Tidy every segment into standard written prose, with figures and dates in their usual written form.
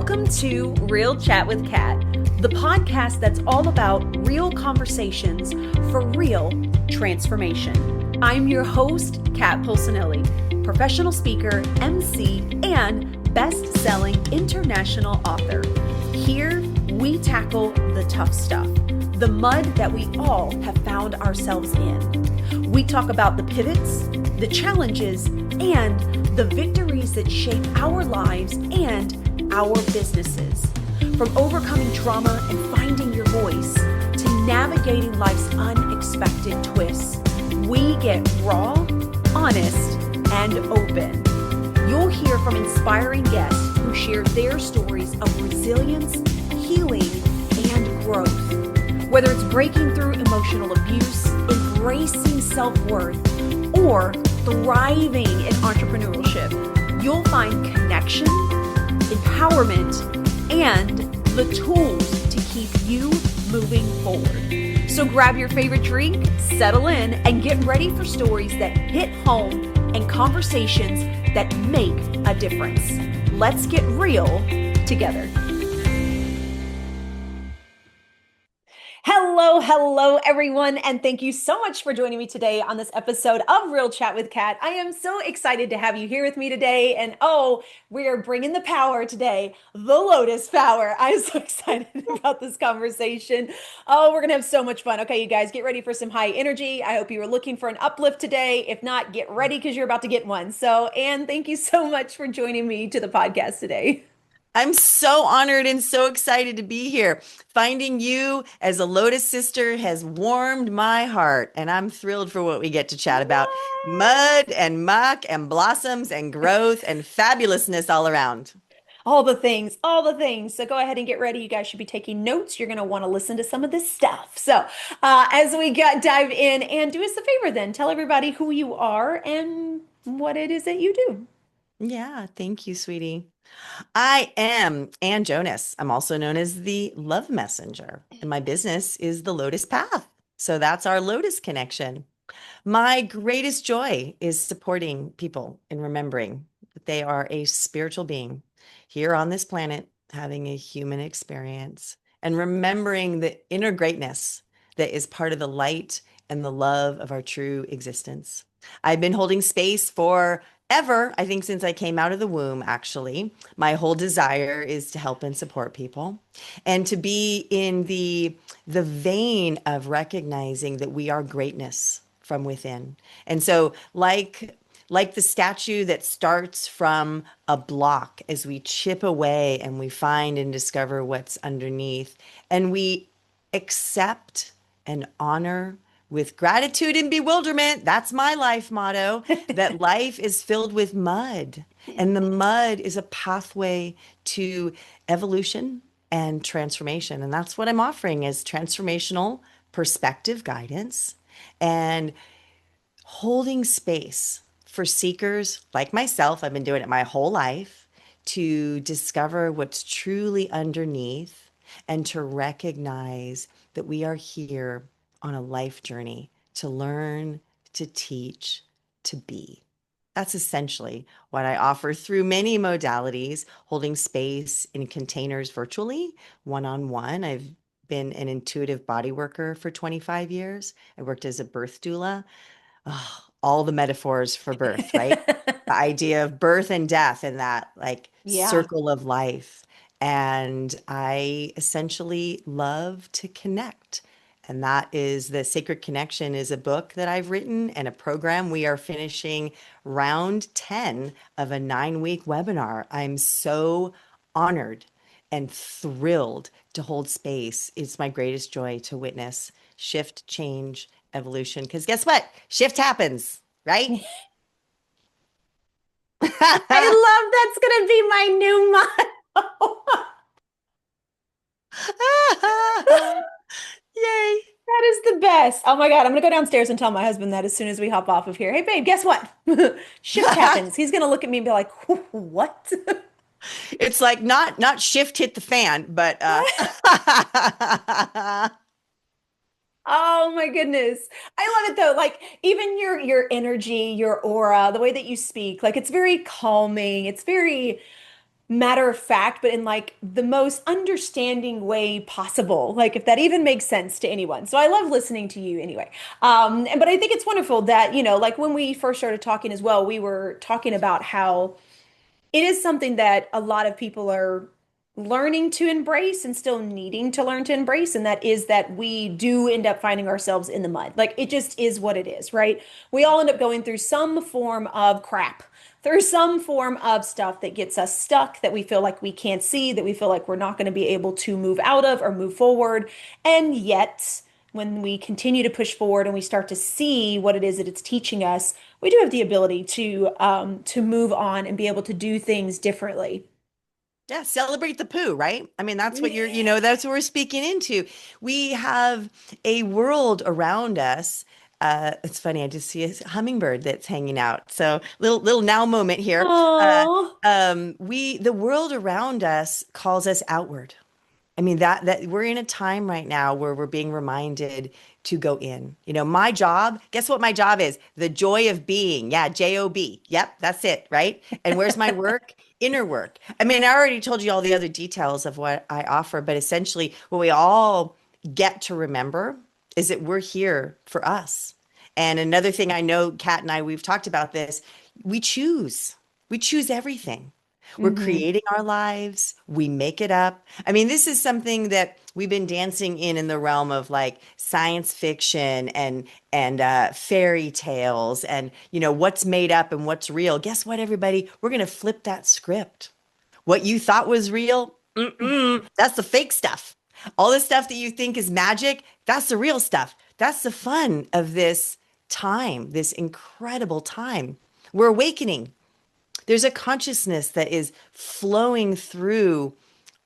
Welcome to Real Chat with Kat, the podcast that's all about real conversations for real transformation. I'm your host, Kat Polsinelli, professional speaker, MC, and best-selling international author. Here, we tackle the tough stuff, the mud that we all have found ourselves in. We talk about the pivots, the challenges, and the victories that shape our lives and our businesses. From overcoming trauma and finding your voice to navigating life's unexpected twists, we get raw, honest, and open. You'll hear from inspiring guests who share their stories of resilience, healing, and growth. Whether it's breaking through emotional abuse, embracing self-worth, or thriving in entrepreneurship, you'll find connection, empowerment, and the tools to keep you moving forward. So grab your favorite drink, settle in, and get ready for stories that hit home and conversations that make a difference. Let's get real together. Hello, everyone, and thank you so much for joining me today on this episode of Real Chat with Kat. I am so excited to have you here with me today, and we are bringing the power today, the Lotus power. I'm so excited about this conversation. We're gonna have so much fun. Okay, you guys, get ready for some high energy. I hope you were looking for an uplift today. If not, get ready because you're about to get one. So, Ann, thank you so much for joining me to the podcast today. I'm so honored and so excited to be here. Finding you as a Lotus sister has warmed my heart, and I'm thrilled for what we get to chat about. Mud and muck and blossoms and growth and fabulousness all around. All the things, all the things. So go ahead and get ready. You guys should be taking notes. You're going to want to listen to some of this stuff. So as we dive in, and do us a favor then, tell everybody who you are and what it is that you do. Yeah, thank you, sweetie. I am Ann Jonas. I'm also known as the Love Messenger, and my business is the Lotus Path. So that's our Lotus connection. My greatest joy is supporting people in remembering that they are a spiritual being here on this planet, having a human experience, and remembering the inner greatness that is part of the light and the love of our true existence. I've been holding space for ever, I think since I came out of the womb, actually. My whole desire is to help and support people and to be in the vein of recognizing that we are greatness from within. And so like the statue that starts from a block, as we chip away and we find and discover what's underneath, and we accept and honor with gratitude and bewilderment. That's my life motto, that life is filled with mud, and the mud is a pathway to evolution and transformation. And that's what I'm offering is transformational perspective guidance and holding space for seekers like myself. I've been doing it my whole life to discover what's truly underneath and to recognize that we are here on a life journey to learn, to teach, to be. That's essentially what I offer through many modalities, holding space in containers virtually, one-on-one. I've been an intuitive body worker for 25 years. I worked as a birth doula. Oh, all the metaphors for birth, right? The idea of birth and death and that like Yeah. circle of life. And I essentially love to connect. And that is the Sacred Connection is a book that I've written and a program. We are finishing round 10 of a 9-week webinar. I'm so honored and thrilled to hold space. It's my greatest joy to witness shift, change, evolution. Because guess what? Shift happens, right? I love that's going to be my new motto. Yay. That is the best. Oh my God. I'm going to go downstairs and tell my husband that as soon as we hop off of here. Hey, babe, guess what? Shift happens. He's going to look at me and be like, what? It's like not shift hit the fan, but Oh my goodness. I love it though. Like even your energy, your aura, the way that you speak, like it's very calming. It's very matter of fact, but in like the most understanding way possible. Like if that even makes sense to anyone. So I love listening to you anyway. But I think it's wonderful that, like when we first started talking as well, we were talking about how it is something that a lot of people are learning to embrace and still needing to learn to embrace. And that is that we do end up finding ourselves in the mud. Like it just is what it is, right? We all end up going through some form of crap, through some form of stuff that gets us stuck, that we feel like we can't see, that we feel like we're not going to be able to move out of or move forward. And yet, when we continue to push forward and we start to see what it is that it's teaching us, we do have the ability to move on and be able to do things differently. Yeah, celebrate the poo, right? I mean, that's what that's what we're speaking into. We have a world around us. It's funny, I just see a hummingbird that's hanging out. So little now moment here. Oh, The world around us calls us outward. I mean that we're in a time right now where we're being reminded to go in. My job, guess what my job is? The joy of being. Yeah, Job. Yep, that's it, right? And where's my work? Inner work. I mean, I already told you all the other details of what I offer, but essentially what we all get to remember is that we're here for us. And another thing I know, Kat and I, we've talked about this, we choose. We choose everything. We're hmm. creating our lives. We make it up. I mean, this is something that we've been dancing in the realm of like science fiction and fairy tales and what's made up and what's real. Guess what, everybody? We're gonna flip that script. What you thought was real, that's the fake stuff. All the stuff that you think is magic, that's the real stuff. That's the fun of this time, this incredible time. We're awakening. There's a consciousness that is flowing through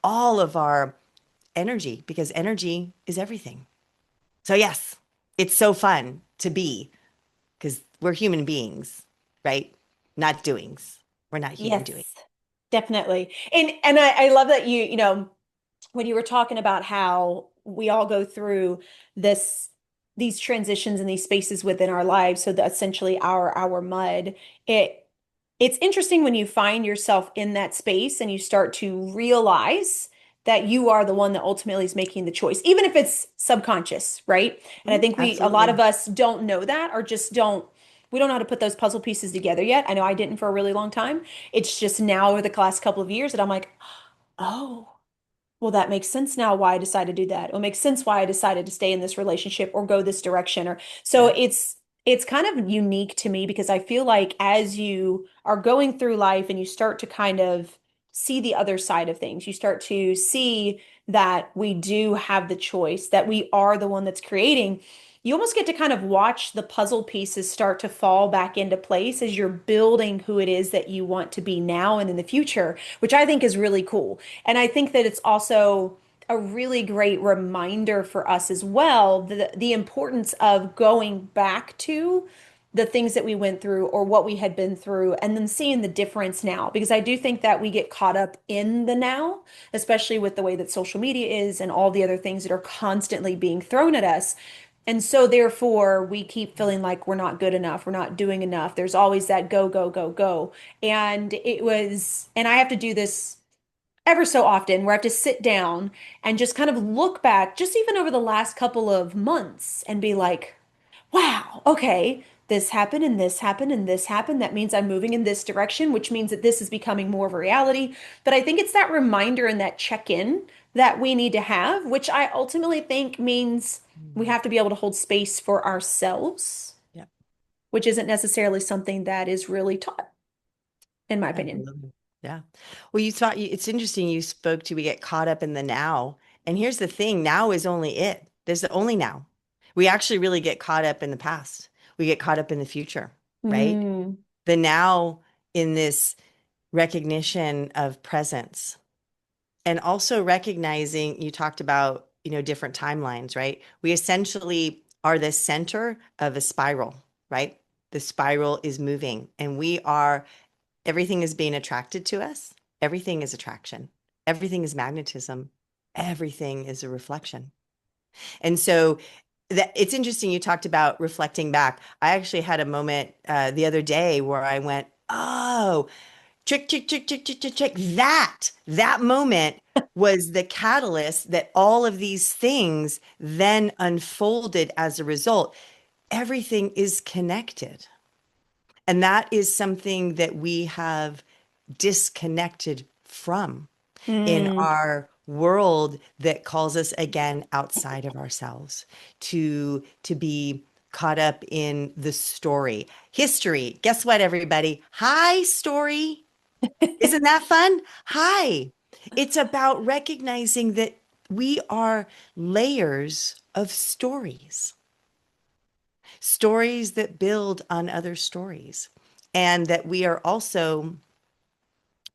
all of our energy because energy is everything. So, yes, it's so fun to be because we're human beings, right? Not doings. We're not human doing. Yes, definitely. And I love that when you were talking about how we all go through this these transitions and these spaces within our lives, so that essentially our mud, it's interesting when you find yourself in that space and you start to realize that you are the one that ultimately is making the choice, even if it's subconscious, right? And I think a lot of Absolutely. us don't know that, or just we don't know how to put those puzzle pieces together yet. I know I didn't for a really long time. It's just now over the last couple of years that I'm like, oh, well, that makes sense now why I decided to do that. It makes sense why I decided to stay in this relationship or go this direction. Or so Yeah. it's kind of unique to me because I feel like as you are going through life and you start to kind of see the other side of things, you start to see that we do have the choice, that we are the one that's creating. You almost get to kind of watch the puzzle pieces start to fall back into place as you're building who it is that you want to be now and in the future, which I think is really cool. And I think that it's also a really great reminder for us as well, the importance of going back to the things that we went through or what we had been through and then seeing the difference now. Because I do think that we get caught up in the now, especially with the way that social media is and all the other things that are constantly being thrown at us. And so therefore we keep feeling like we're not good enough, we're not doing enough. There's always that go, go, go, go. And I have to do this ever so often where I have to sit down and just kind of look back, just even over the last couple of months and be like, wow, okay, this happened and this happened and this happened. That means I'm moving in this direction, which means that this is becoming more of a reality. But I think it's that reminder and that check-in that we need to have, which I ultimately think means we Mm. have to be able to hold space for ourselves, Yeah. which isn't necessarily something that is really taught, in my opinion. Absolutely. Yeah. Well, it's interesting you spoke to we get caught up in the now. And here's the thing, now is only it. There's the only now. We actually really get caught up in the past. We get caught up in the future, right? Mm, The now in this recognition of presence and also recognizing you talked about, different timelines, right? We essentially are the center of a spiral, right? The spiral is moving and everything is being attracted to us. Everything is attraction. Everything is magnetism. Everything is a reflection. And so it's interesting you talked about reflecting back. I actually had a moment the other day where I went, oh, Trick, trick, trick, trick, trick, trick, trick. That moment was the catalyst that all of these things then unfolded as a result. Everything is connected. And that is something that we have disconnected from in Mm, our world that calls us again outside of ourselves to be caught up in the story. History. Guess what, everybody? Hi, story. Isn't that fun? Hi. It's about recognizing that we are layers of stories, stories that build on other stories, and that we are also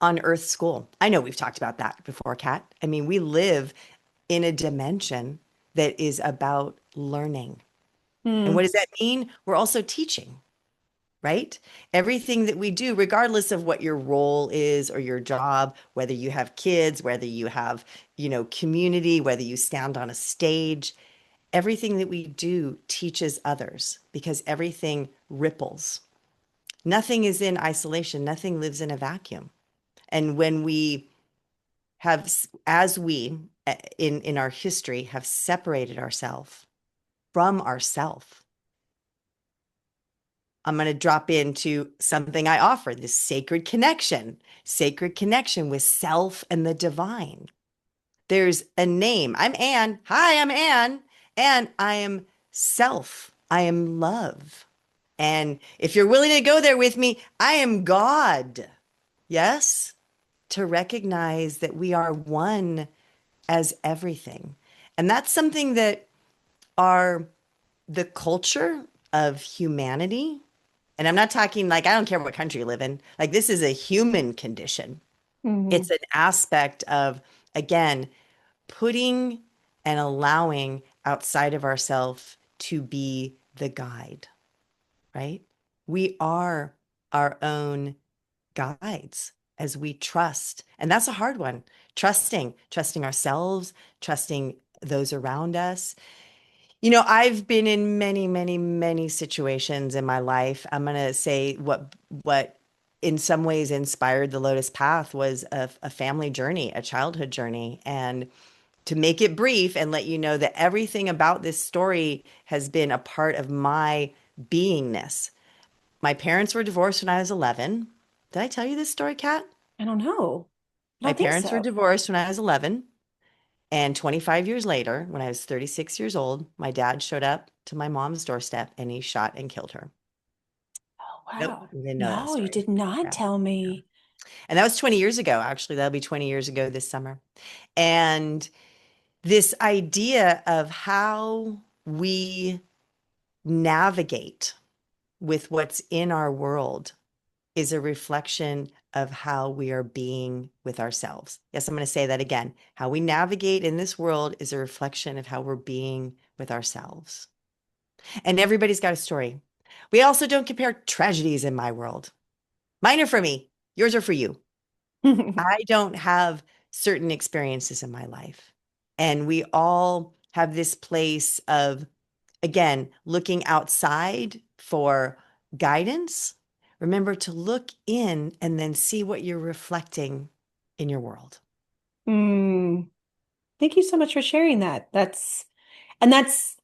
on Earth School. I know we've talked about that before, Kat. I mean, we live in a dimension that is about learning. And what mm, does that mean? We're also teaching, right? Everything that we do, regardless of what your role is or your job, whether you have kids, whether you have, community, whether you stand on a stage, everything that we do teaches others because everything ripples. Nothing is in isolation, nothing lives in a vacuum. And when we have, as we in our history have separated ourselves from ourself, I'm going to drop into something I offer, this sacred connection with self and the divine. There's a name. I'm Ann. Hi, I'm Ann. And I am self. I am love. And if you're willing to go there with me, I am God. Yes, to recognize that we are one as everything. And that's something that our the culture of humanity, and I'm not talking like I don't care what country you live in, like this is a human condition. It's mm, an aspect of, again, putting and allowing outside of ourselves to be the guide, right? We are our own guides as we trust. And that's a hard one. Trusting ourselves, trusting those around us. I've been in many, many, many situations in my life. I'm going to say what in some ways inspired the Lotus Path was a family journey, a childhood journey. And to make it brief and let you know that everything about this story has been a part of my beingness. My parents were divorced when I was 11. Did I tell you this story, Kat? I don't know. I My don't think parents were so. divorced when I was 11. And 25 years later, when I was 36 years old, my dad showed up to my mom's doorstep and he shot and killed her. Oh, Nope, wow. you didn't know that No, you story. did not Yeah. tell Yeah. me. And that was 20 years ago, actually. That'll be 20 years ago this summer. And this idea of how we navigate with what's in our world is a reflection of how we are being with ourselves. Yes, I'm going to say that again. How we navigate in this world is a reflection of how we're being with ourselves. And everybody's got a story. We also don't compare tragedies in my world. Mine are for me, yours are for you. I don't have certain experiences in my life. And we all have this place of, again, looking outside for guidance. Remember to look in and then see what you're reflecting in your world. Mm, thank you so much for sharing that. And that's,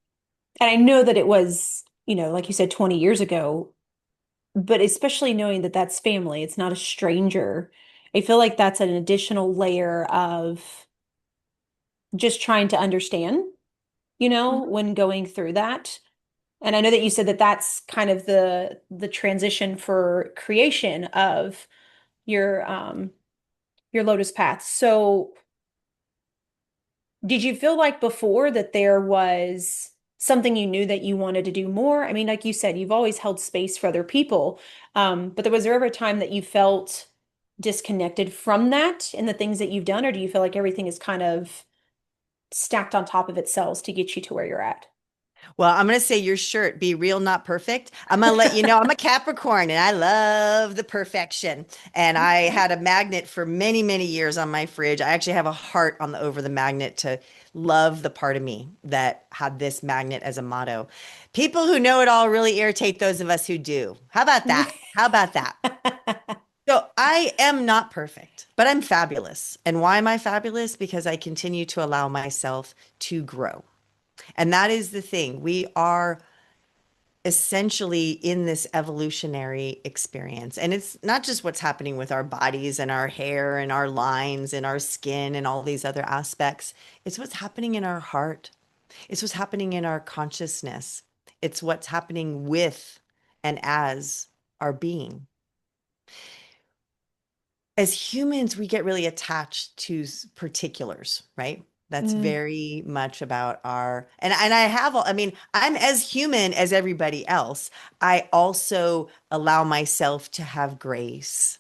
and I know that it was, like you said, 20 years ago, but especially knowing that that's family, it's not a stranger. I feel like that's an additional layer of just trying to understand, Mhm. when going through that. And I know that you said that that's kind of the transition for creation of your um your Lotus Path. So did you feel like before that there was something you knew that you wanted to do more? I mean, like you said, you've always held space for other people. But was there ever a time that you felt disconnected from that in the things that you've done, or do you feel like everything is kind of stacked on top of itself to get you to where you're at? Well, I'm going to say your shirt, be real, not perfect. I'm going to let you know I'm a Capricorn and I love the perfection. And I Okay. had a magnet for many, many years on my fridge. I actually have a heart on the over the magnet to love the part of me that had this magnet as a motto. People who know it all really irritate those of us who do. How about that? How about that? So I am not perfect, but I'm fabulous. And why am I fabulous? Because I continue to allow myself to grow. And that is the thing. We are essentially in this evolutionary experience. And it's not just what's happening with our bodies and our hair and our lines and our skin and all these other aspects. It's what's happening in our heart. It's what's happening in our consciousness. It's what's happening with and as our being. As humans, we get really attached to particulars, right? That's Mm, very much about our, and I have, I mean, I'm as human as everybody else. I also allow myself to have grace.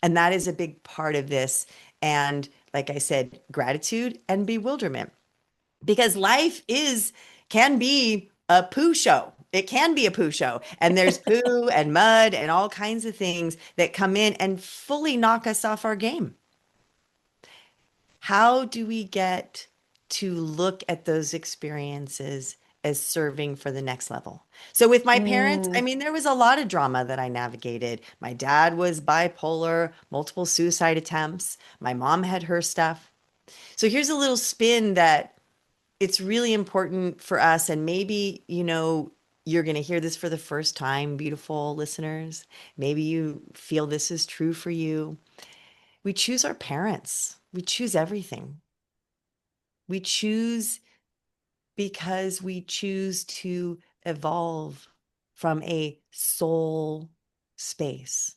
And that is a big part of this. And like I said, gratitude and bewilderment because life is can be a poo show. It can be a poo show. And there's poo and mud and all kinds of things that come in and fully knock us off our game. How do we get to look at those experiences as serving for the next level? So with my parents, I mm, mean, there was a lot of drama that I navigated. My dad was bipolar, multiple suicide attempts. My mom had her stuff. So here's a little spin that it's really important for us. And maybe, you're going to hear this for the first time, beautiful listeners. Maybe you feel this is true for you. We choose our parents, we choose everything. We choose because we choose to evolve from a soul space.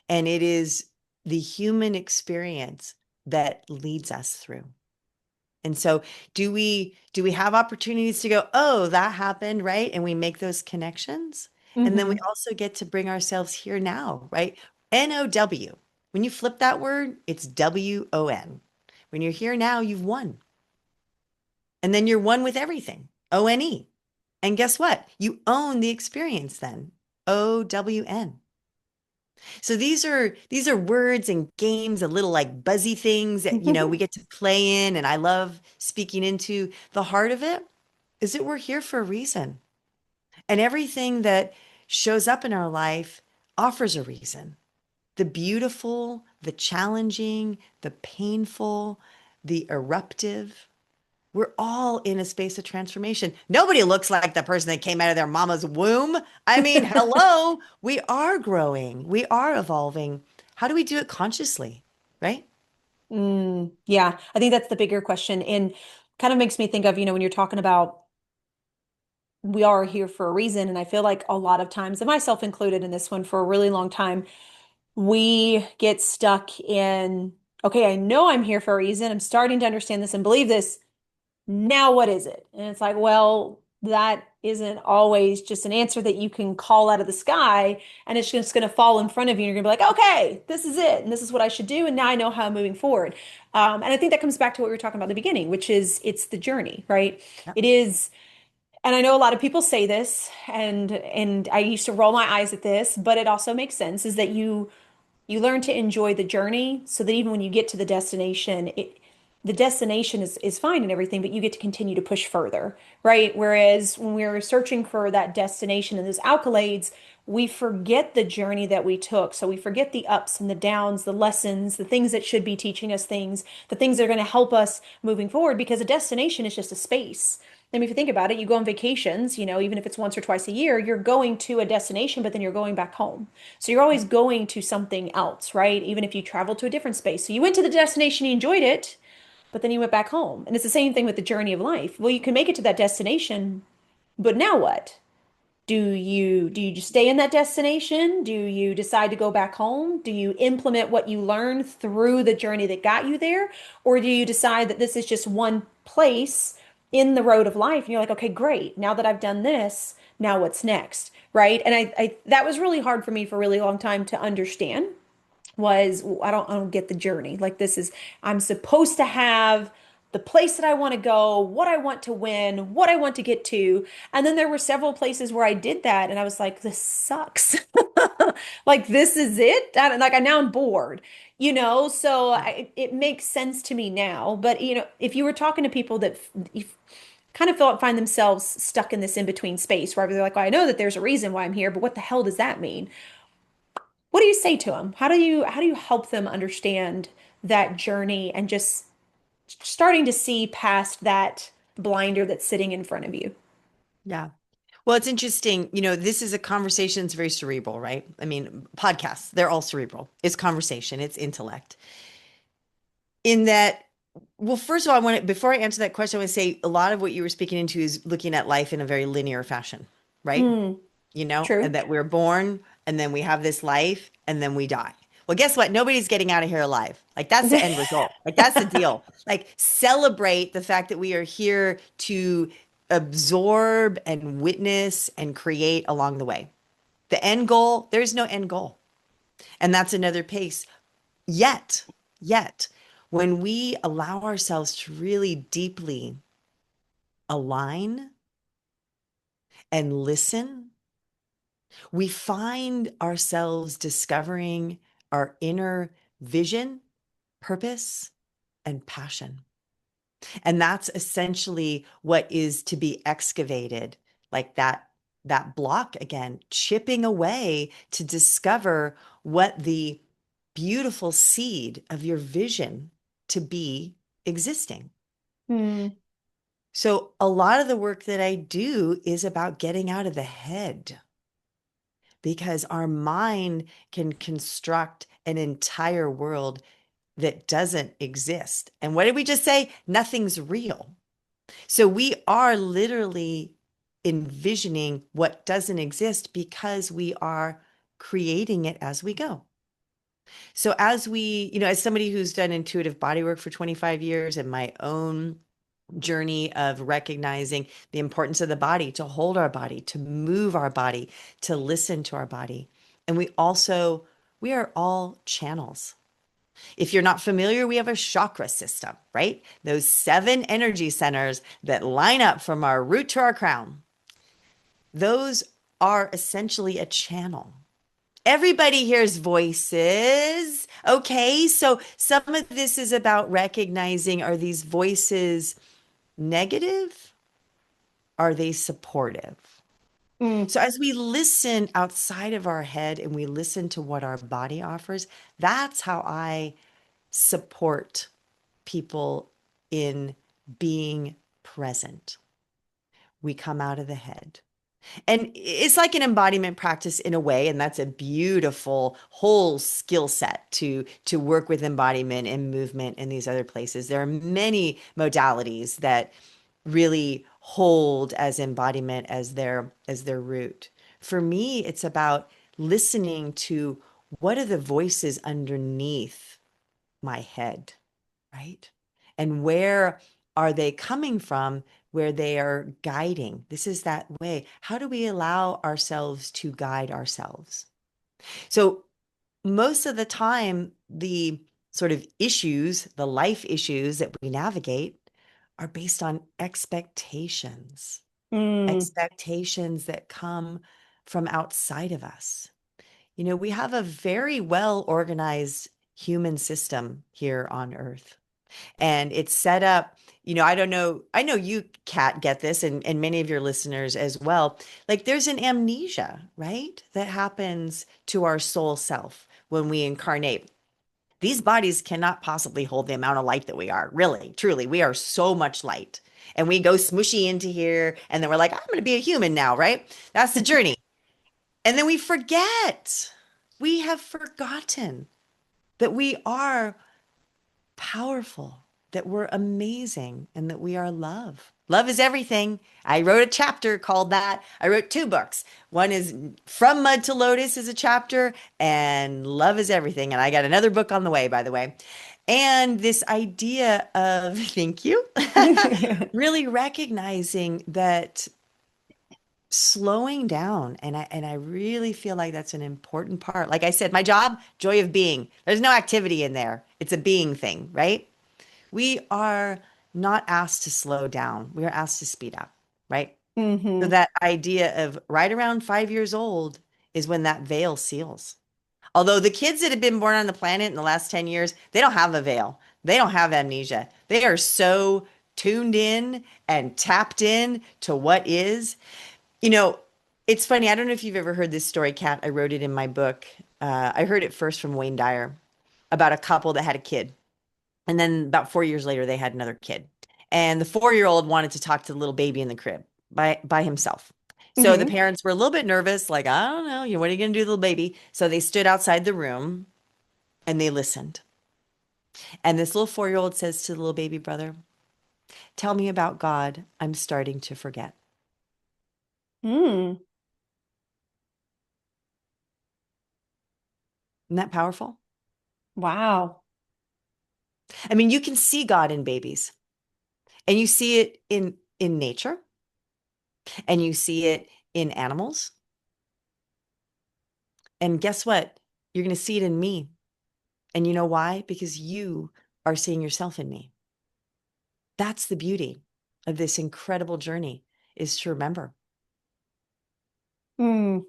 And it is the human experience that leads us through. And so do we have opportunities to go, oh, that happened, right? And we make those connections. And then we hmm also get to bring ourselves here now, right? NOW. When you flip that word, it's WON. When you're here now, you've won. And then you're one with everything. ONE. And guess what? You own the experience then. OWN. So these are words and games, a little like buzzy things that we get to play in and I love speaking into. The heart of it is that we're here for a reason. And everything that shows up in our life offers a reason. The beautiful, the challenging, the painful, the eruptive. We're all in a space of transformation. Nobody looks like the person that came out of their mama's womb. I mean, hello, we are growing, we are evolving. How do we do it consciously? Right? Yeah, I think that's the bigger question. And kind of makes me think of, when you're talking about we are here for a reason. And I feel like a lot of times, and myself included in this one for a really long time, we get stuck in, okay, I know I'm here for a reason. I'm starting to understand this and believe this. Now what is it? And it's like, well, that isn't always just an answer that you can call out of the sky and it's just going to fall in front of you. And you're going to be like, okay, this is it. And this is what I should do. And now I know how I'm moving forward. And I think that comes back to what we were talking about in the beginning, which is it's the journey, right? Yep. It is, and I know a lot of people say this, and I used to roll my eyes at this, but it also makes sense, is that you learn to enjoy the journey so that even when you get to the destination, the destination is fine and everything, but you get to continue to push further, right? Whereas when we're searching for that destination and those accolades, we forget the journey that we took. So we forget the ups and the downs, the lessons, the things that should be teaching us things, the things that are going to help us moving forward, because a destination is just a space. I mean, if you think about it, you go on vacations, even if it's once or twice a year, you're going to a destination, but then you're going back home. So you're always Yep. going to something else, right? Even if you travel to a different space. So you went to the destination, you enjoyed it, but then you went back home. And it's the same thing with the journey of life. Well, you can make it to that destination, but now what? Do you just stay in that destination? Do you decide to go back home? Do you implement what you learned through the journey that got you there? Or do you decide that this is just one place in the road of life and you're like, okay, great. Now that I've done this, now what's next? Right? And I that was really hard for me for a really long time to understand was I don't get the journey. Like this is I'm supposed to have the place that I want to go, what I want to win, what I want to get to. And then there were several places where I did that and I was like, this sucks. Like this is it. Like now I'm bored, so Yep. it makes sense to me now. But if you were talking to people that kind of find themselves stuck in this in between space where they're like, well, I know that there's a reason why I'm here, but what the hell does that mean? what do you say to them? How do you help them understand that journey and just starting to see past that blinder that's sitting in front of you? Yeah. Well, it's interesting. This is a conversation that's very cerebral, right? I mean, podcasts, they're all cerebral. It's conversation, it's intellect. In that, well, first of all, before I answer that question, I want to say a lot of what you were speaking into is looking at life in a very linear fashion, right? Mm, And true. that we're born and then we have this life and then we die. Well, guess what? Nobody's getting out of here alive. Like that's the end result. Like that's the deal. Like celebrate the fact that we are here to absorb and witness and create along the way. The end goal, there's no end goal. And that's another pace. Yet, when we allow ourselves to really deeply align and listen, we find ourselves discovering our inner vision, purpose, and passion. And that's essentially what is to be excavated, like that block again, chipping away to discover what the beautiful seed of your vision to be existing. Mm, So a lot of the work that I do is about getting out of the head because our mind can construct an entire world that doesn't exist. And what did we just say? Nothing's real. So we are literally envisioning what doesn't exist because we are creating it as we go. So as as somebody who's done intuitive bodywork for 25 years and my own journey of recognizing the importance of the body, to hold our body, to move our body, to listen to our body. And we are all channels. If you're not familiar, we have a chakra system, right? Those 7 energy centers that line up from our root to our crown. Those are essentially a channel. Everybody hears voices. Okay, so some of this is about recognizing, are these voices negative? Are they supportive? mm, So as we listen outside of our head and we listen to what our body offers, that's how I support people in being present. We come out of the head. And it's like an embodiment practice in a way, and that's a beautiful whole skill set to work with embodiment and movement in these other places. There are many modalities that really hold as embodiment as their root. For me, it's about listening to what are the voices underneath my head, right? And where are they coming from, where they are guiding? This is that way. How do we allow ourselves to guide ourselves? So, most of the time, the sort of issues, the life issues that we navigate are based on expectations, mm, expectations that come from outside of us. We have a very well organized human system here on Earth. And it's set up, I don't know, I know you, Kat, get this, and many of your listeners as well. Like there's an amnesia, right? That happens to our soul self when we incarnate. These bodies cannot possibly hold the amount of light that we are. Really, truly, we are so much light. And we go smushy into here, and then we're like, I'm going to be a human now, right? That's the journey. And then we forget. We have forgotten that we are powerful, that we're amazing, and that we are love. Love is everything. I wrote a chapter called that. I wrote 2 books. One is From Mud to Lotus is a chapter, and Love is Everything. And I got another book on the way, by the way. And this idea of, thank you, really recognizing that slowing down, and I really feel like that's an important part. Like I said, my job, joy of being. There's no activity in there. It's a being thing, right? We are not asked to slow down. We are asked to speed up, right? So hmm that idea of right around 5 years old is when that veil seals. Although the kids that have been born on the planet in the last 10 years, they don't have a veil. They don't have amnesia. They are so tuned in and tapped in to what is. You know, it's funny. I don't know if you've ever heard this story, Kat. I wrote it in my book. I heard it first from Wayne Dyer about a couple that had a kid. And then about 4 years later, they had another kid. And the 4-year-old wanted to talk to the little baby in the crib by himself. So the Hmm. parents were a little bit nervous, like, I don't know, what are you going to do, little baby? So they stood outside the room and they listened. And this little 4-year-old says to the little baby brother, tell me about God. I'm starting to forget. Mm. Isn't that powerful? Wow. I mean, you can see God in babies and you see it in nature and you see it in animals. And guess what? You're going to see it in me. And you know why? Because you are seeing yourself in me. That's the beauty of this incredible journey is to remember. Mm.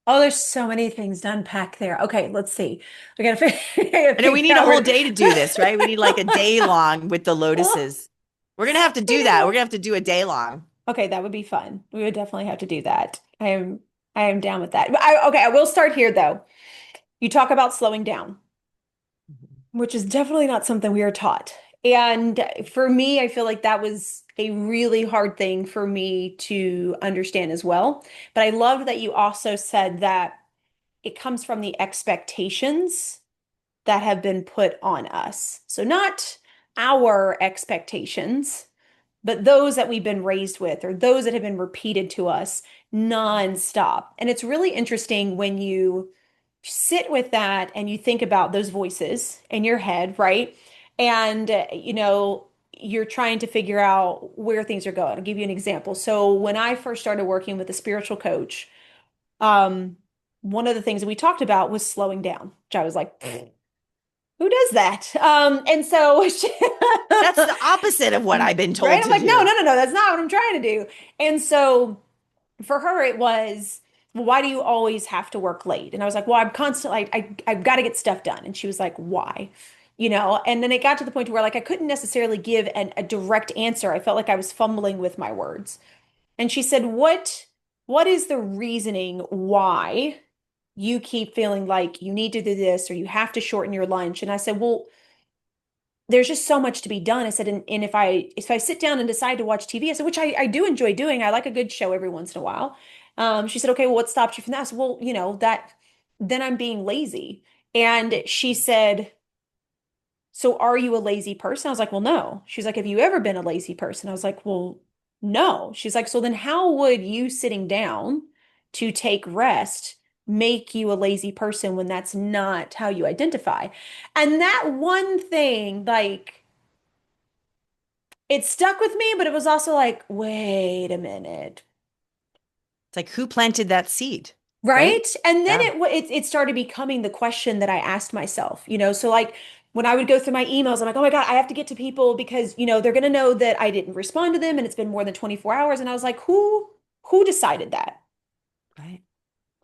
Oh, there's so many things to unpack there. Okay, let's see. We gotta, I gotta I know we figure need a out whole where day to do this, right? We need like a day long with the to... lotuses. We're going to have to I do that. We're know. going to have to do a day long. Okay, that would be fun. We would definitely have to do that. I am down with that. Okay, I will start here though. You talk about slowing down, which is definitely not something we are taught. And for me, I feel like that was a really hard thing for me to understand as well. But I loved that you also said that it comes from the expectations that have been put on us. So not our expectations, but those that we've been raised with or those that have been repeated to us nonstop. And it's really interesting when you sit with that and you think about those voices in your head, right? And, you're trying to figure out where things are going. I'll give you an example. So when I first started working with a spiritual coach, um, one of the things that we talked about was slowing down, which I was like, who does that? And so That's the opposite of what I've been right? told I'm to like, no, do. no, no, no, that's not what I'm trying to do. And so for her, it was, well, why do you always have to work late? And I was like, well, I'm constantly, I've got to get stuff done. And she was like, why? And then it got to the point where like I couldn't necessarily give a direct answer. I felt like I was fumbling with my words. And she said, what is the reasoning why you keep feeling like you need to do this or you have to shorten your lunch? And I said, well, there's just so much to be done. I said, and if I sit down and decide to watch TV, I said, which I do enjoy doing. I like a good show every once in a while. She said, okay, well, what stopped you from that? I said, well, that then I'm being lazy. And she said, so are you a lazy person? I was like, well, no. She's like, have you ever been a lazy person? I was like, well, no. She's like, so then how would you sitting down to take rest make you a lazy person when that's not how you identify? And that one thing, like, it stuck with me, but it was also like, wait a minute. It's like, who planted that seed, right? Right? And then Yeah. it started becoming the question that I asked myself. So like when I would go through my emails, I'm like, oh my God, I have to get to people because, they're gonna know that I didn't respond to them and it's been more than 24 hours. And I was like, who decided that? Right.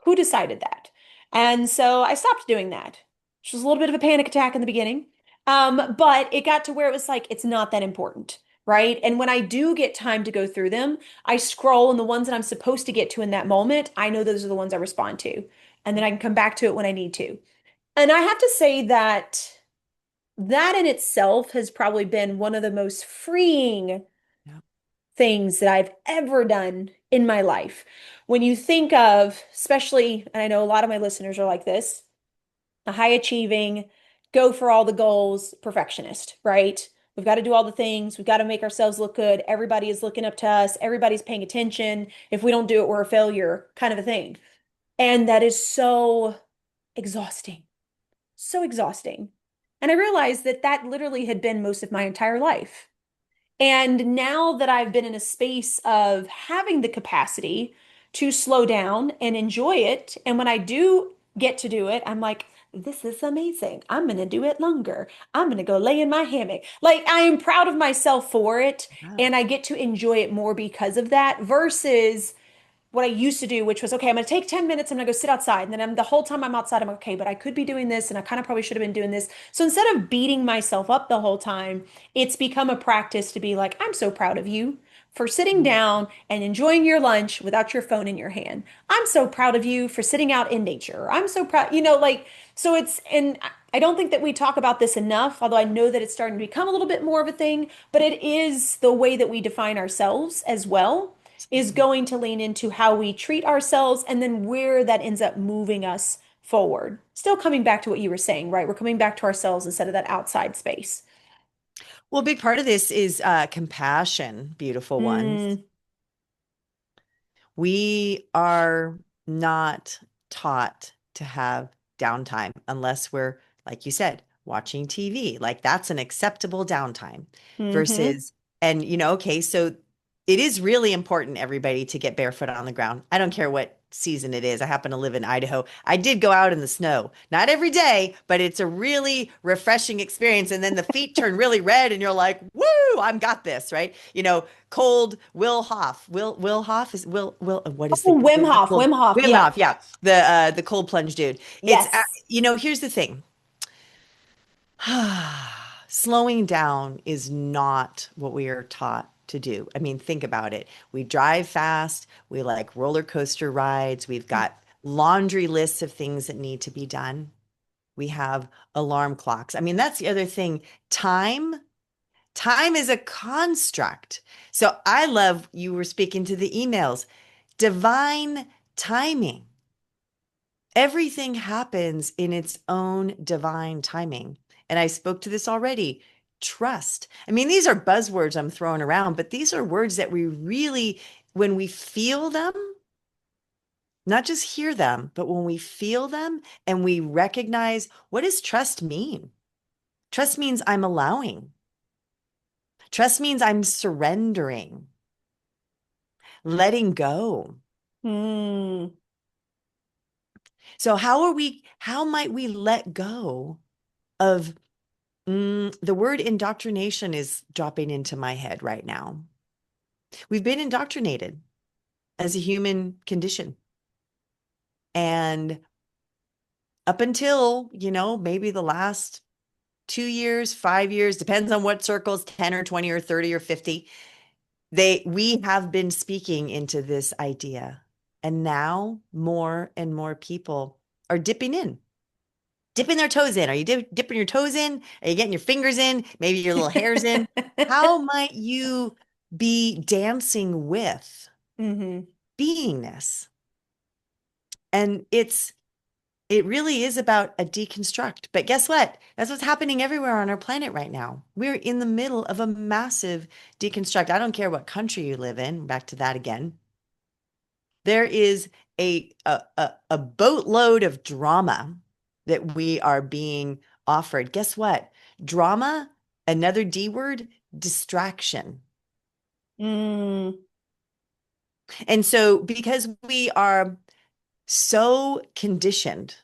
Who decided that? And so I stopped doing that, which was a little bit of a panic attack in the beginning. But it got to where it was like, it's not that important, right? And when I do get time to go through them, I scroll and the ones that I'm supposed to get to in that moment, I know those are the ones I respond to. And then I can come back to it when I need to. And I have to say that that in itself has probably been one of the most freeing Yeah. things that I've ever done in my life. When you think of, especially, and I know a lot of my listeners are like this, a high achieving, go for all the goals, perfectionist, right? We've got to do all the things. We've got to make ourselves look good. Everybody is looking up to us. Everybody's paying attention. If we don't do it, we're a failure, kind of a thing. And that is so exhausting, so exhausting. And I realized that that literally had been most of my entire life. And now that I've been in a space of having the capacity to slow down and enjoy it, and when I do get to do it, I'm like, this is amazing. I'm going to do it longer. I'm going to go lay in my hammock. Like, I am proud of myself for it, Yeah. and I get to enjoy it more because of that versus what I used to do, which was, okay, I'm going to take 10 minutes. I'm going to go sit outside. And then the whole time I'm outside, I'm like, okay, but I could be doing this and I kind of probably should have been doing this. So instead of beating myself up the whole time, it's become a practice to be like, I'm so proud of you for sitting down and enjoying your lunch without your phone in your hand. I'm so proud of you for sitting out in nature. I'm so proud, like, so and I don't think that we talk about this enough, although I know that it's starting to become a little bit more of a thing, but it is the way that we define ourselves as well, is going to lean into how we treat ourselves and then where that ends up moving us forward. Still coming back to what you were saying, right? We're coming back to ourselves instead of that outside space. Well, a big part of this is compassion, beautiful ones. Mm, We are not taught to have downtime unless we're, like you said, watching TV. Like that's an acceptable downtime mm-hmm. versus, and okay, so it is really important, everybody, to get barefoot on the ground. I don't care what season it is. I happen to live in Idaho. I did go out in the snow, not every day, but it's a really refreshing experience. And then the feet turn really red and you're like, woo, I've got this, right? Cold Will Hoff. Will Hoff is Will what is Oh, Wim the Hof, cold Wim Hof. Wim Yeah. Hof, yeah. The cold plunge dude. It's Yes. here's the thing. Slowing down is not what we are taught to do. I mean, think about it. We drive fast, we like roller coaster rides, we've got laundry lists of things that need to be done. We have alarm clocks. I mean, that's the other thing. Time is a construct. So I love you were speaking to the emails. Divine timing. Everything happens in its own divine timing. And I spoke to this already. Trust. I mean, these are buzzwords I'm throwing around, but these are words that we really, when we feel them, not just hear them, but when we feel them and we recognize, what does trust mean? Trust means I'm allowing. Trust means I'm surrendering, letting go. Mm, So how might we let go of the word indoctrination is dropping into my head right now. We've been indoctrinated as a human condition. And up until, maybe the last 2 years, 5 years, depends on what circles, 10 or 20 or 30 or 50, we have been speaking into this idea. And now more and more people are dipping their toes in. Are you dipping your toes in? Are you getting your fingers in? Maybe your little hairs in? How might you be dancing with hmm beingness? And it really is about a deconstruct. But guess what? That's what's happening everywhere on our planet right now. We're in the middle of a massive deconstruct. I don't care what country you live in, back to that again. There is a boatload of drama that we are being offered. Guess what? Drama, another D word, distraction. Mm, And so because we are so conditioned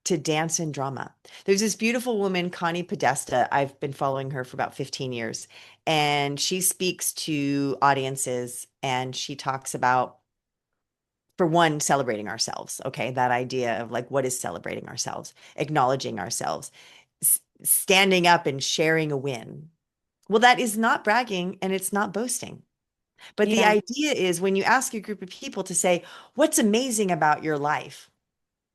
to dance in drama. There's this beautiful woman, Connie Podesta. I've been following her for about 15 years, and she speaks to audiences and she talks about, for one, celebrating ourselves. Okay. That idea of like, what is celebrating ourselves, acknowledging ourselves, standing up and sharing a win. Well, that is not bragging and it's not boasting. But the yeah. idea is when you ask a group of people to say, what's amazing about your life?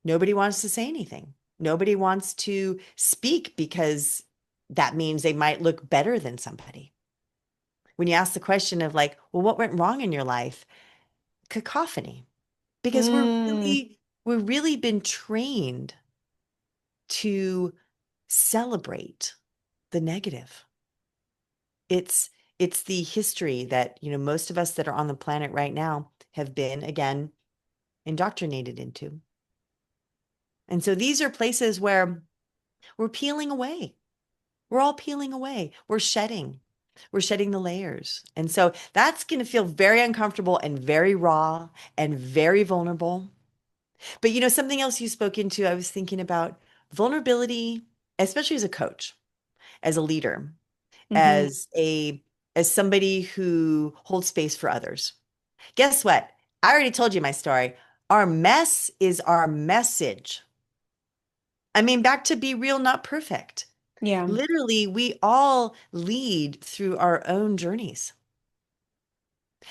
Nobody wants to say anything. Nobody wants to speak because that means they might look better than somebody. When you ask the question of like, well, what went wrong in your life? Cacophony. Because Mm, we're really been trained to celebrate the negative. It's it's the history that, most of us that are on the planet right now have been, again, indoctrinated into. And so these are places where we're peeling away. We're all peeling away. We're shedding. We're shedding the layers. And so that's going to feel very uncomfortable and very raw and very vulnerable. But something else you spoke into, I was thinking about vulnerability, especially as a coach, as a leader, hmm as somebody who holds space for others. Guess what? I already told you my story. Our mess is our message. I mean, back to be real, not perfect. Yeah. Literally, we all lead through our own journeys.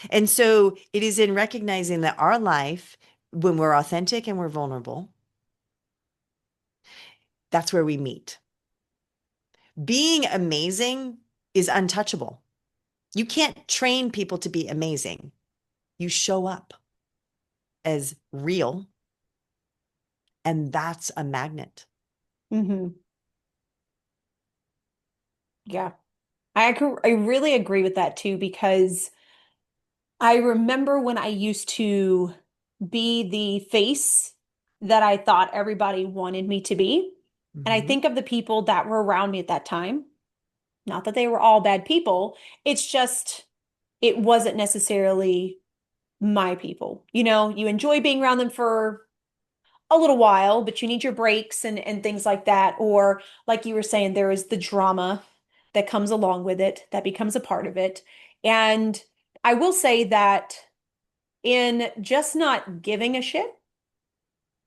And so it is in recognizing that our life, when we're authentic and we're vulnerable, that's where we meet. Being amazing is untouchable. You can't train people to be amazing. You show up as real, and that's a magnet. Hmm. Yeah. I really agree with that too, because I remember when I used to be the face that I thought everybody wanted me to be. And I Mhm. think of the people that were around me at that time. Not that they were all bad people. It's just, it wasn't necessarily my people. You enjoy being around them for a little while, but you need your breaks and things like that. Or like you were saying, there is the drama that comes along with it, that becomes a part of it. And I will say that in just not giving a shit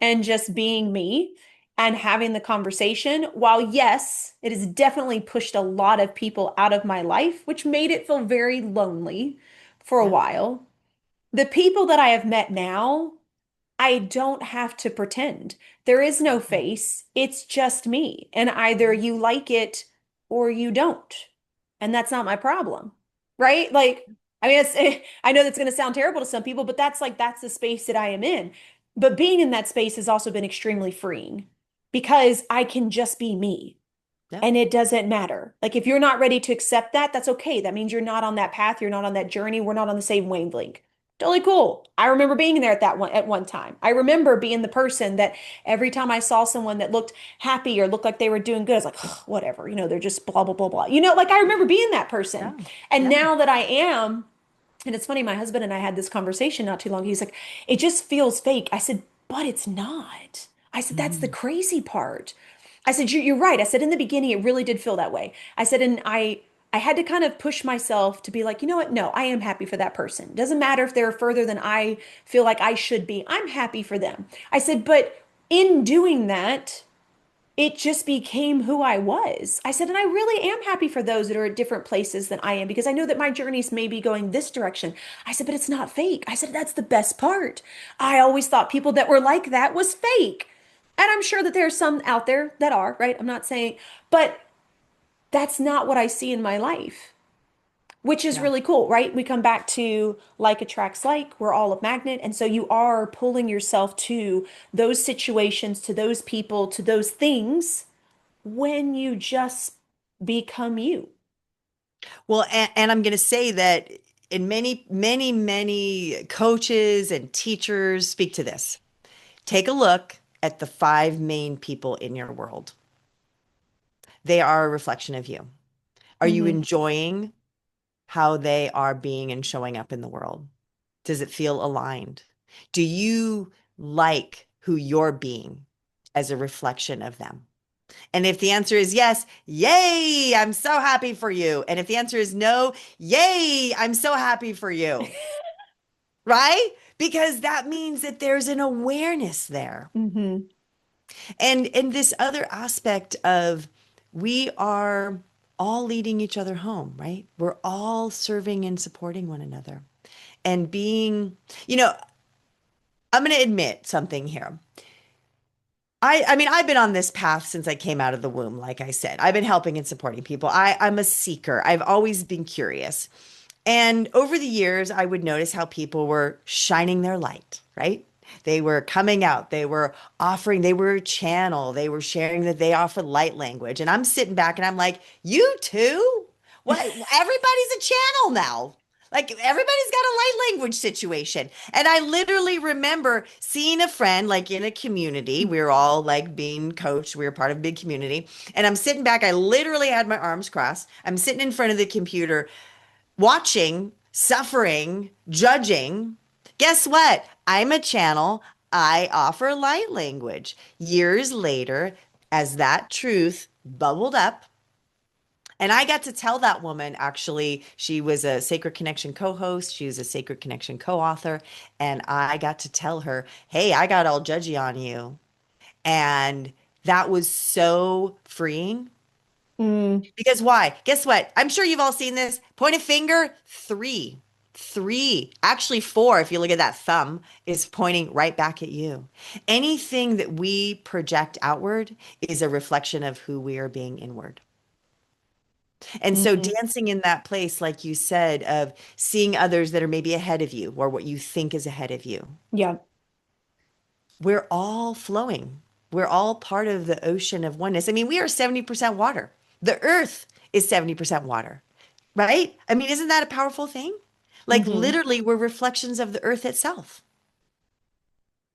and just being me and having the conversation, while yes, it has definitely pushed a lot of people out of my life, which made it feel very lonely for a Yeah. while. The people that I have met now, I don't have to pretend. There is no Mhm. face. It's just me. And either Yeah. you like it or you don't. And that's not my problem. Right? Like, I mean, I know that's going to sound terrible to some people, but that's the space that I am in. But being in that space has also been extremely freeing because I can just be me Yeah. and it doesn't matter. Like, if you're not ready to accept that, that's okay. That means you're not on that path. You're not on that journey. We're not on the same wavelength. Totally cool. I remember being there at one time. I remember being the person that every time I saw someone that looked happy or looked like they were doing good, I was like, "Ugh, whatever, they're just blah, blah, blah, blah." Like I remember being that person. Yeah. And Yeah. now that I am, and it's funny, my husband and I had this conversation not too long. He's like, it just feels fake. I said, but it's not. I said, that's the Mhm. crazy part. I said, you're right. I said, in the beginning, it really did feel that way. I said, and I had to kind of push myself to be like, you know what? No, I am happy for that person. Doesn't matter if they're further than I feel like I should be. I'm happy for them. I said, but in doing that, it just became who I was. I said, and I really am happy for those that are at different places than I am because I know that my journeys may be going this direction. I said, but it's not fake. I said, that's the best part. I always thought people that were like that was fake. And I'm sure that there are some out there that are, right? I'm not saying, but that's not what I see in my life, which is Yeah. really cool, right? We come back to like attracts like, we're all a magnet. And so you are pulling yourself to those situations, to those people, to those things when you just become you. Well, and I'm going to say that in many, many, many coaches and teachers speak to this. Take a look at the five main people in your world. They are a reflection of you. Are you Hmm. enjoying how they are being and showing up in the world? Does it feel aligned? Do you like who you're being as a reflection of them? And if the answer is yes, yay, I'm so happy for you. And if the answer is no, yay, I'm so happy for you. Right? Because that means that there's an awareness there. Hmm. And this other aspect of we are all leading each other home, right? We're all serving and supporting one another. And being, you know, I'm going to admit something here. I mean, I've been on this path since I came out of the womb, like I said. I've been helping and supporting people. I'm a seeker. I've always been curious. And over the years, I would notice how people were shining their light, right? They were coming out, they were offering, they were a channel, they were sharing that they offer light language. And I'm sitting back and I'm like, you too? What? Everybody's a channel now. Like everybody's got a light language situation. And I literally remember seeing a friend like in a community. We were all like being coached. We were part of a big community. And I'm sitting back. I literally had my arms crossed. I'm sitting in front of the computer watching, suffering, judging. Guess what? I'm a channel. I offer light language. Years later, as that truth bubbled up, and I got to tell that woman actually, she was a Sacred Connection co host, she was a Sacred Connection co author. And I got to tell her, hey, I got all judgy on you. And that was so freeing. Mm. Because why? Guess what? I'm sure you've all seen this. Point a finger, three. Three, actually four, if you look at that thumb, is pointing right back at you. Anything that we project outward is a reflection of who we are being inward. And so Mm, dancing in that place, like you said, of seeing others that are maybe ahead of you or what you think is ahead of you, yeah. we're all flowing. We're all part of the ocean of oneness. I mean, we are 70% water. The earth is 70% water, right? I mean, isn't that a powerful thing? Like Hmm. literally, we're reflections of the earth itself.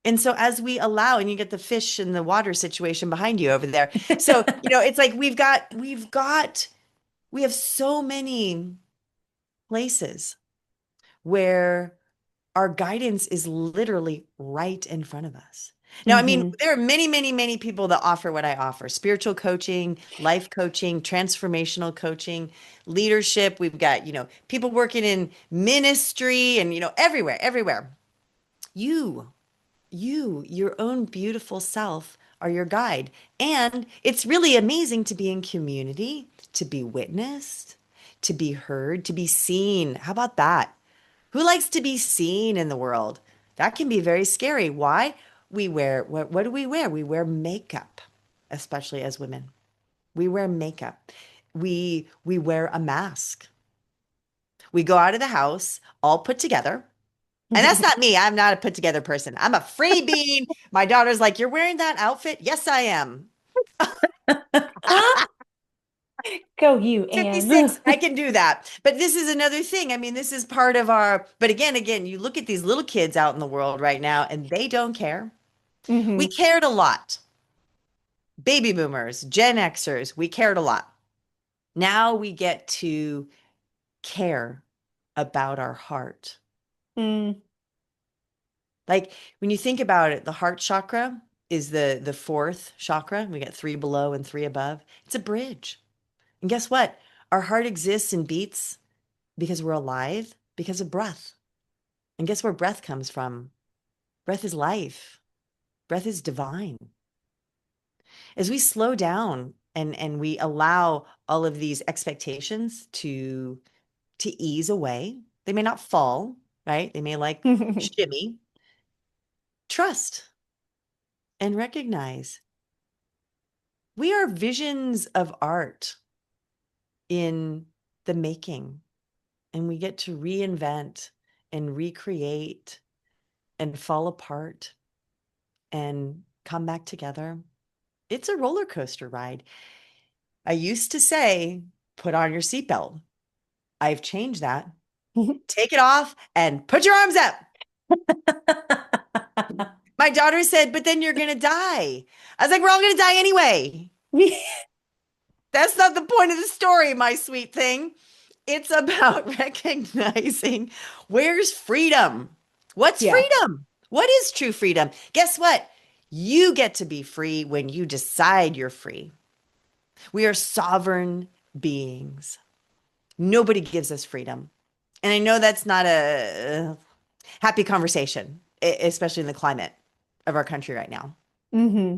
And so as we allow, and you get the fish in the water situation behind you over there. So, it's like we have so many places where our guidance is literally right in front of us. Now, I mean, Hmm. there are many, many, many people that offer what I offer: spiritual coaching, life coaching, transformational coaching, leadership. We've got, people working in ministry and, everywhere, everywhere. You, your own beautiful self are your guide. And it's really amazing to be in community, to be witnessed, to be heard, to be seen. How about that? Who likes to be seen in the world? That can be very scary. Why? What do we wear? We wear makeup, especially as women. We wear makeup. We wear a mask. We go out of the house all put together. And that's not me. I'm not a put together person. I'm a free being. My daughter's like, "You're wearing that outfit?" Yes, I am. Go you, Anne. 56, I can do that. But this is another thing. I mean, this is part of our, but again, you look at these little kids out in the world right now and they don't care. We Hmm. cared a lot. Baby boomers, Gen Xers, we cared a lot. Now we get to care about our heart. Mm. Like when you think about it, the heart chakra is the fourth chakra. We got three below and three above. It's a bridge. And guess what? Our heart exists and beats because we're alive, because of breath. And guess where breath comes from? Breath is life. Breath is divine. As we slow down and we allow all of these expectations to ease away, they may not fall, right? They may like shimmy. Trust and recognize we are visions of art in the making, and we get to reinvent and recreate and fall apart and come back together. It's a roller coaster ride. I used to say, put on your seatbelt. I've changed that. Take it off and put your arms up. My daughter said, but then you're going to die. I was like, we're all going to die anyway. That's not the point of the story, my sweet thing. It's about recognizing where's freedom? What's Yeah. freedom? What is true freedom? Guess what? You get to be free when you decide you're free. We are sovereign beings. Nobody gives us freedom. And I know that's not a happy conversation, especially in the climate of our country right now. Hmm.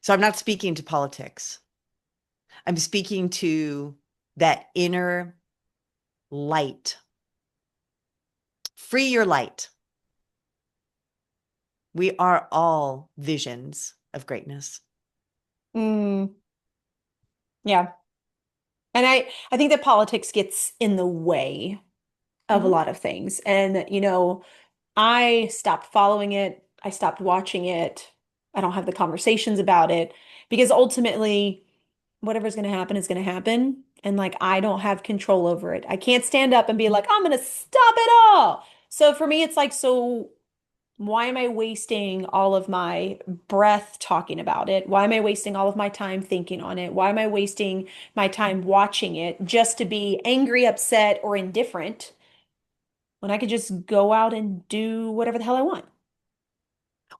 So I'm not speaking to politics. I'm speaking to that inner light. Free your light. We are all visions of greatness. Mm. Yeah. And I think that politics gets in the way of a Mhm. lot of things. And, I stopped following it. I stopped watching it. I don't have the conversations about it because ultimately, whatever's going to happen is going to happen. And like, I don't have control over it. I can't stand up and be like, I'm going to stop it all. So for me, it's like, so why am I wasting all of my breath talking about it? Why am I wasting all of my time thinking on it? Why am I wasting my time watching it just to be angry, upset, or indifferent when I could just go out and do whatever the hell I want,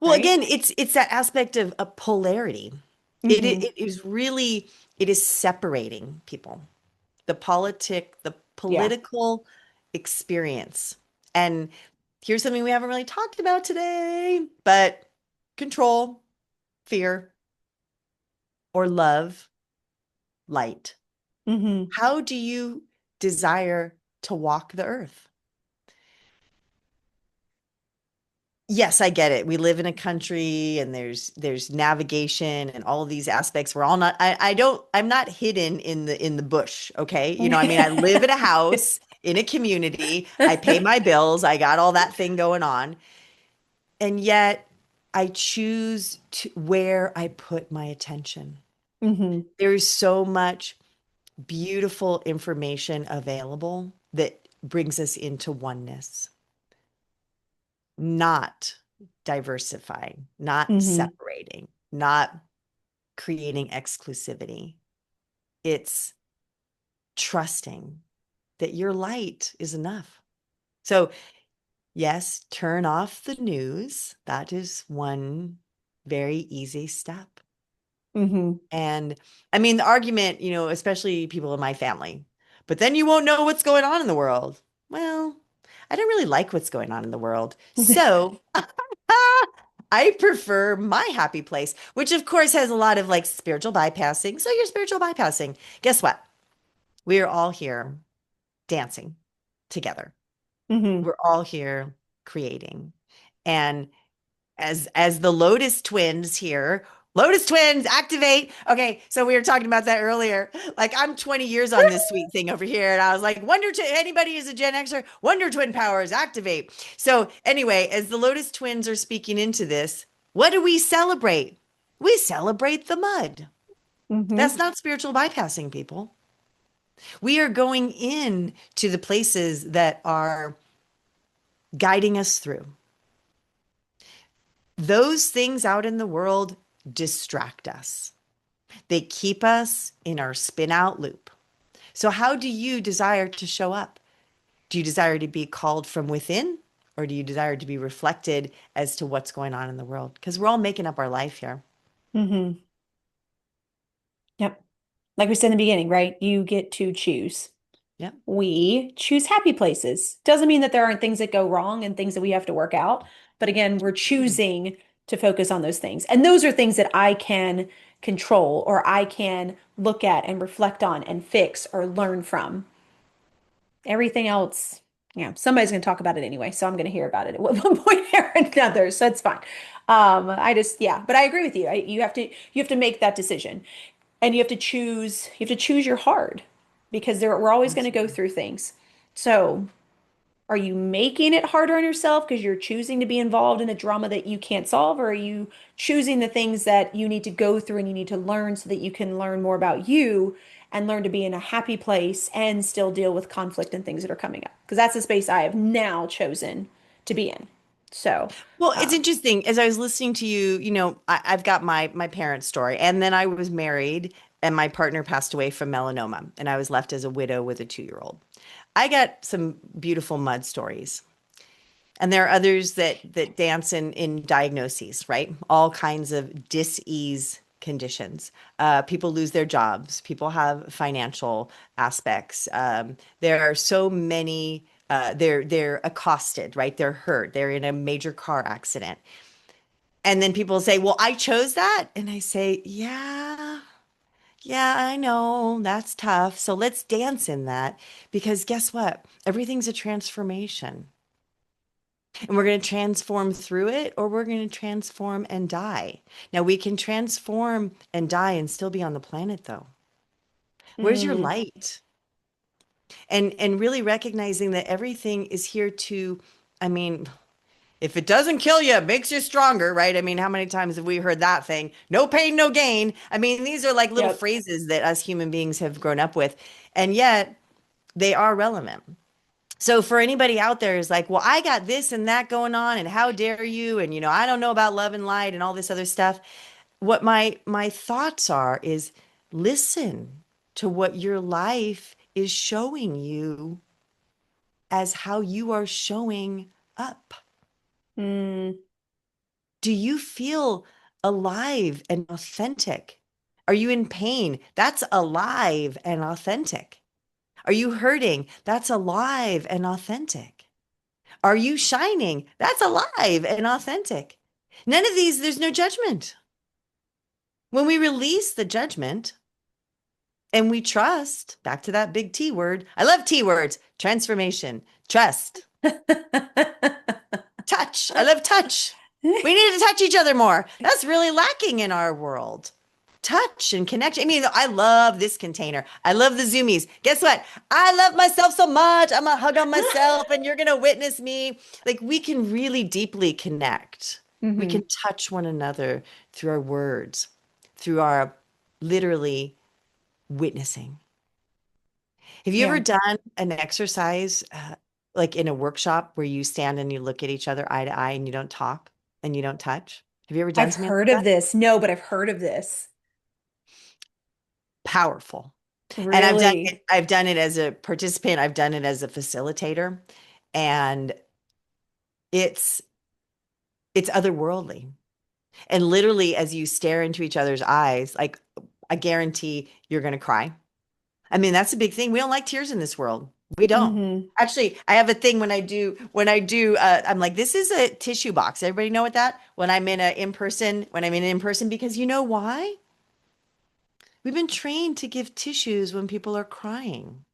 Well, right? again, it's that aspect of a polarity. Hmm. It is really, it is separating people. The Yeah. political experience. And here's something we haven't really talked about today, but control, fear, or love, light. Hmm. How do you desire to walk the earth? Yes, I get it. We live in a country and there's navigation and all of these aspects. We're all not I'm not hidden in the bush, okay? You know, I mean, I live in a house in a community. I pay my bills. I got all that thing going on. And yet I choose to where I put my attention. Hmm. There's so much beautiful information available that brings us into oneness, not diversifying, not Hmm. separating, not creating exclusivity. It's trusting that your light is enough. So, yes, turn off the news. That is one very easy step. Hmm. And I mean, the argument, especially people in my family, but then you won't know what's going on in the world. Well, I don't really like what's going on in the world. So I prefer my happy place, which of course has a lot of like spiritual bypassing. So you're spiritual bypassing. Guess what? We are all here dancing together. Hmm. We're all here creating. And as the Lotus twins here. Lotus twins, activate. Okay, so we were talking about that earlier. Like I'm 20 years on this sweet thing over here, and I was like, anybody is a Gen Xer, Wonder Twin powers, activate. So anyway, as the Lotus twins are speaking into this, what do we celebrate? We celebrate the mud. That's Hmm. not spiritual bypassing, people. We are going in to the places that are guiding us through. Those things out in the world distract us. They keep us in our spin out loop. So, how do you desire to show up? Do you desire to be called from within, or do you desire to be reflected as to what's going on in the world? Because we're all making up our life here. Hmm. Yep. Like we said in the beginning, right? You get to choose. Yep. We choose happy places. Doesn't mean that there aren't things that go wrong and things that we have to work out. But again, we're choosing to focus on those things. And those are things that I can control or I can look at and reflect on and fix or learn from. Everything else, somebody's going to talk about it anyway. So I'm going to hear about it at one point or another. So it's fine. But I agree with you. You have to make that decision and you have to choose your hard because we're always going to go Absolutely. through things. So are you making it harder on yourself because you're choosing to be involved in a drama that you can't solve, or are you choosing the things that you need to go through and you need to learn so that you can learn more about you and learn to be in a happy place and still deal with conflict and things that are coming up? Because that's the space I have now chosen to be in. So, Well, it's um, interesting. As I was listening to you, I've got my parents' story, and then I was married, and my partner passed away from melanoma, and I was left as a widow with a 2-year-old. I got some beautiful mud stories. And there are others that dance in diagnoses, right? All kinds of dis-ease conditions. People lose their jobs. People have financial aspects. There are so many. They're accosted, right? They're hurt. They're in a major car accident, and then people say, "Well, I chose that," and I say, "Yeah, yeah, I know that's tough. So let's dance in that because guess what? Everything's a transformation." And we're going to transform through it, or we're going to transform and die. Now, we can transform and die and still be on the planet, though. Where's your mm, light? And really recognizing that everything is here to, I mean, if it doesn't kill you, it makes you stronger, right? I mean, how many times have we heard that thing? No pain, no gain. I mean, these are like little yep. phrases that us human beings have grown up with, and yet they are relevant. So for anybody out there is like, well, I got this and that going on, and how dare you? And I don't know about love and light and all this other stuff. What my thoughts are is listen to what your life is showing you as how you are showing up. Mm, Do you feel alive and authentic? Are you in pain? That's alive and authentic. Are you hurting? That's alive and authentic. Are you shining? That's alive and authentic. None of these, there's no judgment. When we release the judgment and we trust, back to that big T word. I love T words: transformation, trust, touch. touch. I love touch. We need to touch each other more. That's really lacking in our world. Touch and connection. I mean, I love this container. I love the Zoomies. Guess what? I love myself so much. I'm gonna hug on myself and you're gonna witness me. Like we can really deeply connect. We Mm-hmm. can touch one another through our words, through our literally witnessing. Have you ever Yeah. done an exercise like in a workshop where you stand and you look at each other eye to eye and you don't talk and you don't touch? Have you ever done I've something like heard of that? this. No, but I've heard of this. Powerful. And Really? I've done it as a participant, I've done it as a facilitator, and it's it's otherworldly. And literally as you stare into each other's eyes, like I guarantee you're going to cry. I mean, that's a big thing. We don't like tears in this world. We don't. Mm-hmm. Actually, I have a thing when I do I'm like, this is a tissue box. Everybody know what that? When I'm in an in-person, because you know why? We've been trained to give tissues when people are crying.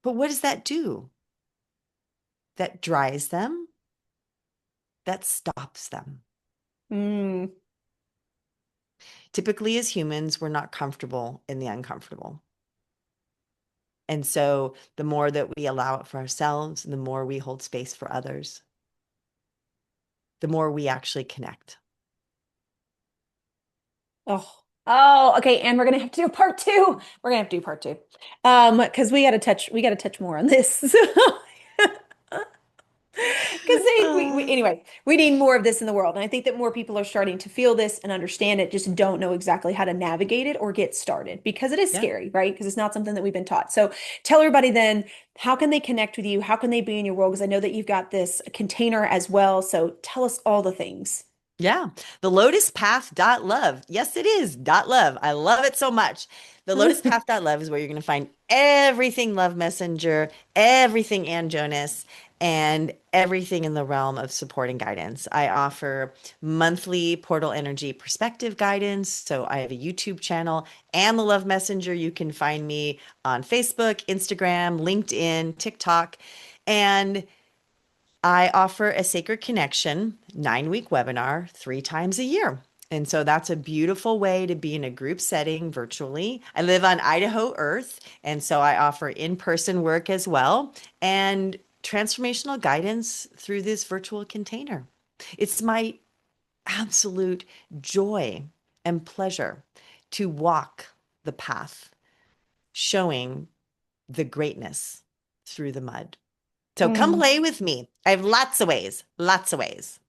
But what does that do? That dries them, that stops them. Mm. Typically, as humans, we're not comfortable in the uncomfortable. And so the more that we allow it for ourselves, and the more we hold space for others, the more we actually connect. Oh, okay. And we're gonna have to do part two. We're gonna have to do part two. Because we gotta touch more on this. Because Uh, anyway, we need more of this in the world. And I think that more people are starting to feel this and understand it, just don't know exactly how to navigate it or get started because it is yeah. scary, right? Because it's not something that we've been taught. So tell everybody then, how can they connect with you? How can they be in your world? Because I know that you've got this container as well. So tell us all the things. Yeah. The lotuspath.love. Yes, it is .love. I love it so much. The lotuspath.love is where you're going to find everything Love Messenger, everything Ann Jonas, and everything in the realm of support and guidance. I offer monthly portal energy perspective guidance. So I have a YouTube channel and the Love Messenger. You can find me on Facebook, Instagram, LinkedIn, TikTok. And I offer a Sacred Connection 9-week webinar 3 times a year. And so that's a beautiful way to be in a group setting virtually. I live on Idaho Earth, and so I offer in-person work as well and transformational guidance through this virtual container. It's my absolute joy and pleasure to walk the path, showing the greatness through the mud. So come Mm. play with me. I have lots of ways, lots of ways.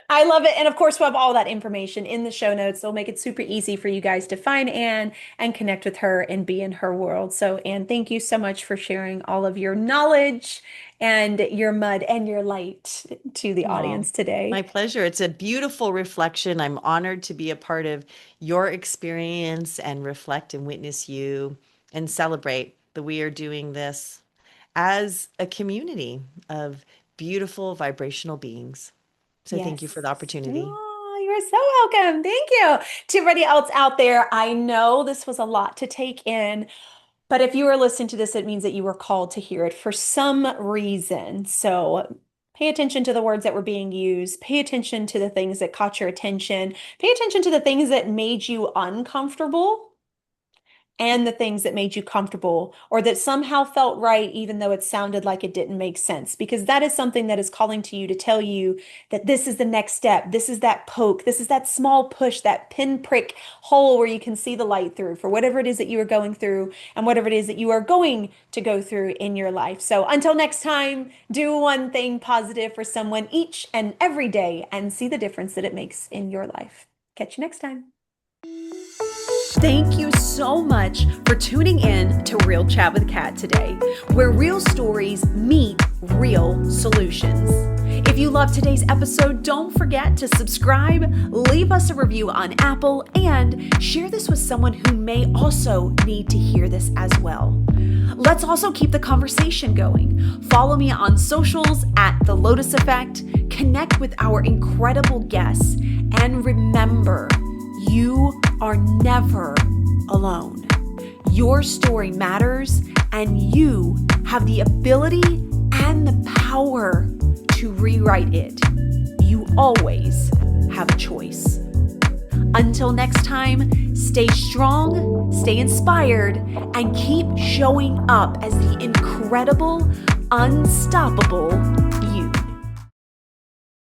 I love it. And of course, we'll have all that information in the show notes. They'll make it super easy for you guys to find Ann and connect with her and be in her world. So, Ann, thank you so much for sharing all of your knowledge and your mud and your light to the Oh, audience my today. pleasure. It's a beautiful reflection. I'm honored to be a part of your experience and reflect and witness you and celebrate that we are doing this as a community of beautiful vibrational beings. So thank you Yes. for the opportunity. Oh, you're so welcome. Thank you. To everybody else out there, I know this was a lot to take in. But if you are listening to this, it means that you were called to hear it for some reason. So pay attention to the words that were being used. Pay attention to the things that caught your attention. Pay attention to the things that made you uncomfortable and the things that made you comfortable or that somehow felt right, even though it sounded like it didn't make sense. Because that is something that is calling to you to tell you that this is the next step. This is that poke. This is that small push, that pinprick hole where you can see the light through for whatever it is that you are going through and whatever it is that you are going to go through in your life. So until next time, do one thing positive for someone each and every day and see the difference that it makes in your life. Catch you next time. Thank you so much for tuning in to Real Chat with Kat today, where real stories meet real solutions. If you loved today's episode, don't forget to subscribe, leave us a review on Apple, and share this with someone who may also need to hear this as well. Let's also keep the conversation going. Follow me on socials at The Lotus Effect, connect with our incredible guests, and remember, you are never alone. Your story matters, and you have the ability and the power to to rewrite it. You always have a choice. Until next time, stay strong, stay inspired, and keep showing up as the incredible, unstoppable